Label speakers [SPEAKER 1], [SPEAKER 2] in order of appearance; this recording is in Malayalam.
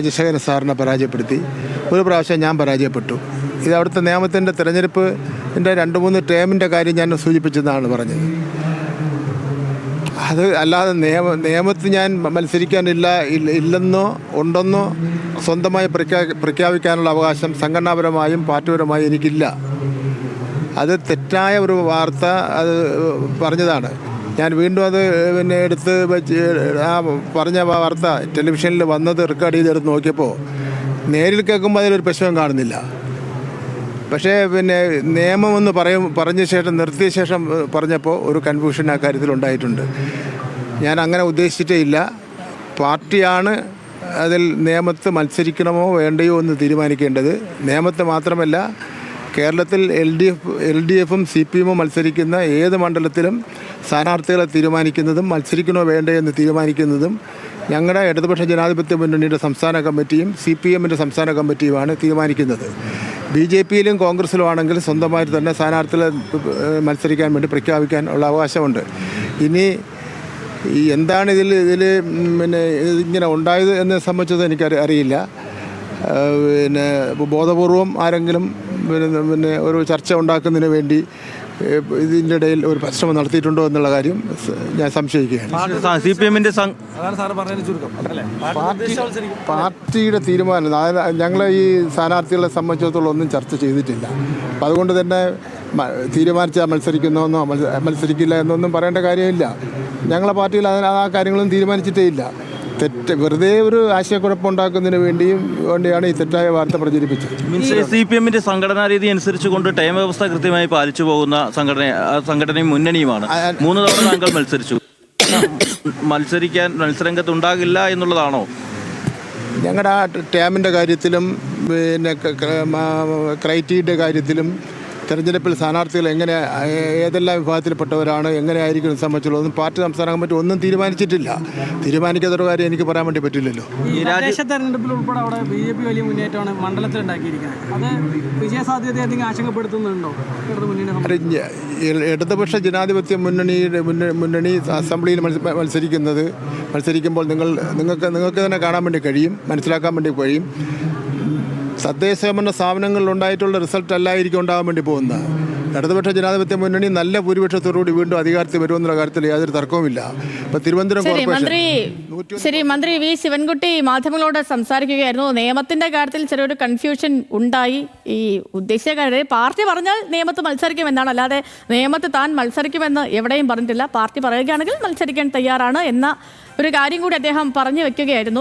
[SPEAKER 1] രാജശേഖരൻ സാറിനെ പരാജയപ്പെടുത്തി, ഒരു പ്രാവശ്യം ഞാൻ പരാജയപ്പെട്ടു. ഇത് അവിടുത്തെ നിയമത്തിൻ്റെ തിരഞ്ഞെടുപ്പിൻ്റെ 2-3 ടേമിൻ്റെ കാര്യം ഞാൻ സൂചിപ്പിച്ചെന്നാണ് പറഞ്ഞത്. അത് അല്ലാതെ നിയമത്തിൽ ഞാൻ ഇല്ലെന്നോ ഉണ്ടെന്നോ സ്വന്തമായി പ്രഖ്യാപിക്കാനുള്ള അവകാശം സംഘടനാപരമായും പാർട്ടിപരമായും എനിക്കില്ല. അത് തെറ്റായ ഒരു വാർത്ത അത് പറഞ്ഞതാണ്. ഞാൻ വീണ്ടും അത് എടുത്ത് വെച്ച് ആ പറഞ്ഞ വാർത്ത ടെലിവിഷനിൽ വന്നത് റെക്കോർഡ് ചെയ്തെടുത്ത് നോക്കിയപ്പോൾ നേരിൽ കേൾക്കുമ്പോൾ അതിലൊരു പ്രശ്നം കാണുന്നില്ല. പക്ഷേ നിയമമെന്ന് പറഞ്ഞ ശേഷം നിർത്തിയ ശേഷം പറഞ്ഞപ്പോൾ ഒരു കൺഫ്യൂഷൻ ആ കാര്യത്തിൽ ഉണ്ടായിട്ടുണ്ട്. ഞാൻ അങ്ങനെ ഉദ്ദേശിച്ചിട്ടേ ഇല്ല. പാർട്ടിയാണ് അതിൽ നിയമത്ത് മത്സരിക്കണമോ വേണ്ടയോ എന്ന് തീരുമാനിക്കേണ്ടത്. നിയമത്ത് മാത്രമല്ല, കേരളത്തിൽ LDFും CPMും മത്സരിക്കുന്ന ഏത് മണ്ഡലത്തിലും സ്ഥാനാർത്ഥികളെ തീരുമാനിക്കുന്നതും മത്സരിക്കണോ വേണ്ടയോ എന്ന് തീരുമാനിക്കുന്നതും ഞങ്ങളുടെ ഇടതുപക്ഷ ജനാധിപത്യ മുന്നണിയുടെ സംസ്ഥാന കമ്മിറ്റിയും CPMൻ്റെ സംസ്ഥാന കമ്മിറ്റിയുമാണ് തീരുമാനിക്കുന്നത്. BJPയിലും കോൺഗ്രസ്സിലും ആണെങ്കിൽ സ്വന്തമായിട്ട് തന്നെ സ്ഥാനാർത്ഥികളെ മത്സരിക്കാൻ വേണ്ടി പ്രഖ്യാപിക്കാൻ ഉള്ള അവകാശമുണ്ട്. ഇനി എന്താണ് ഇതിൽ ഇങ്ങനെ ഉണ്ടായത് എന്നെ സംബന്ധിച്ചത് അറിയില്ല. ബോധപൂർവം ആരെങ്കിലും ഒരു ചർച്ച ഉണ്ടാക്കുന്നതിന് വേണ്ടി ഇതിൻ്റെ ഇടയിൽ ഒരു പരിശ്രമം നടത്തിയിട്ടുണ്ടോ എന്നുള്ള കാര്യം ഞാൻ സംശയിക്കുകയാണ്. പാർട്ടിയുടെ തീരുമാനം ഞങ്ങൾ ഈ സ്ഥാനാർത്ഥികളെ സംബന്ധിച്ചിടത്തോളം ഒന്നും ചർച്ച ചെയ്തിട്ടില്ല. അപ്പം അതുകൊണ്ട് തന്നെ തീരുമാനിച്ചാൽ മത്സരിക്കുന്നതെന്നോ മത്സരിക്കില്ല എന്നൊന്നും പറയേണ്ട കാര്യമില്ല. ഞങ്ങളെ പാർട്ടിയിൽ ആ കാര്യങ്ങളൊന്നും തീരുമാനിച്ചിട്ടേ ഇല്ല. വെറുതെ ഒരു ആശയക്കുഴപ്പമുണ്ടാക്കുന്നതിന് വേണ്ടിയാണ് ഈ തെറ്റായ വാർത്ത പ്രചരിപ്പിച്ചത്.
[SPEAKER 2] CPMന്റെ സംഘടനാ രീതി അനുസരിച്ചുകൊണ്ട് ടൈം വ്യവസ്ഥ കൃത്യമായി പാലിച്ചു പോകുന്ന സംഘടനയും മുന്നണിയുമാണ്. 3 തവണ താങ്കൾ മത്സരിച്ചു. മത്സരരംഗത്ത് ഉണ്ടാകില്ല എന്നുള്ളതാണോ?
[SPEAKER 1] ഞങ്ങളുടെ ആ ടേമിൻ്റെ കാര്യത്തിലും ക്രൈറ്റീരിയയുടെ കാര്യത്തിലും തെരഞ്ഞെടുപ്പിൽ സ്ഥാനാർത്ഥികൾ ഏതെല്ലാം വിഭാഗത്തിൽപ്പെട്ടവരാണ് എങ്ങനെയായിരിക്കും സംബന്ധിച്ചുള്ളതൊന്നും പാർട്ടി സംസ്ഥാന കമ്മിറ്റി ഒന്നും തീരുമാനിച്ചിട്ടില്ല. തീരുമാനിക്കാത്തൊരു കാര്യം എനിക്ക് പറയാൻ വേണ്ടി പറ്റില്ലല്ലോ.
[SPEAKER 3] ഈ തദ്ദേശ തെരഞ്ഞെടുപ്പിൽ ഉൾപ്പെടെ അവിടെ BJP വലിയ മുന്നേറ്റമാണ് മണ്ഡലത്തിൽ ഉണ്ടാക്കിയിരിക്കുന്നത്. അത് വിജയസാധ്യതയെ എന്തെങ്കിലും ആശങ്കപ്പെടുത്തുന്നുണ്ടോ?
[SPEAKER 1] ഇടതുപക്ഷ ജനാധിപത്യ മുന്നണി അസംബ്ലിയിൽ മത്സരിക്കുമ്പോൾ നിങ്ങൾക്ക് തന്നെ കാണാൻ വേണ്ടി കഴിയും, മനസ്സിലാക്കാൻ വേണ്ടി കഴിയും. തദ്ദേശഭരണ സ്ഥാപനങ്ങളിൽ ഉണ്ടായിട്ടുള്ള റിസൾട്ട് അല്ലായിരിക്കും ഉണ്ടാകാൻ വേണ്ടി പോകുന്നത്. ഇടതുപക്ഷ ജനാധിപത്യ മുന്നണി നല്ല ഭൂരിപക്ഷത്തോടുകൂടി വീണ്ടും അധികാരത്തിൽ വരുമെന്നുള്ള കാര്യത്തിൽ യാതൊരു തർക്കവുമില്ല. ഇപ്പം തിരുവനന്തപുരം
[SPEAKER 4] കോർപ്പറേഷൻ മന്ത്രി V. ശിവൻകുട്ടി മാധ്യമങ്ങളോട് സംസാരിക്കുകയായിരുന്നു. നിയമത്തിന്റെ കാര്യത്തിൽ ചെറിയൊരു കൺഫ്യൂഷൻ ഉണ്ടായി. ഈ ഉദ്ദേശിച്ച കാര്യം പാർട്ടി പറഞ്ഞാൽ നിയമത്ത് മത്സരിക്കുമെന്നാണ്, അല്ലാതെ നിയമത്ത് താൻ മത്സരിക്കുമെന്ന് എവിടെയും പറഞ്ഞിട്ടില്ല. പാർട്ടി പറയുകയാണെങ്കിൽ മത്സരിക്കാൻ തയ്യാറാണ് എന്ന ഒരു കാര്യം കൂടി അദ്ദേഹം പറഞ്ഞു വെക്കുകയായിരുന്നു.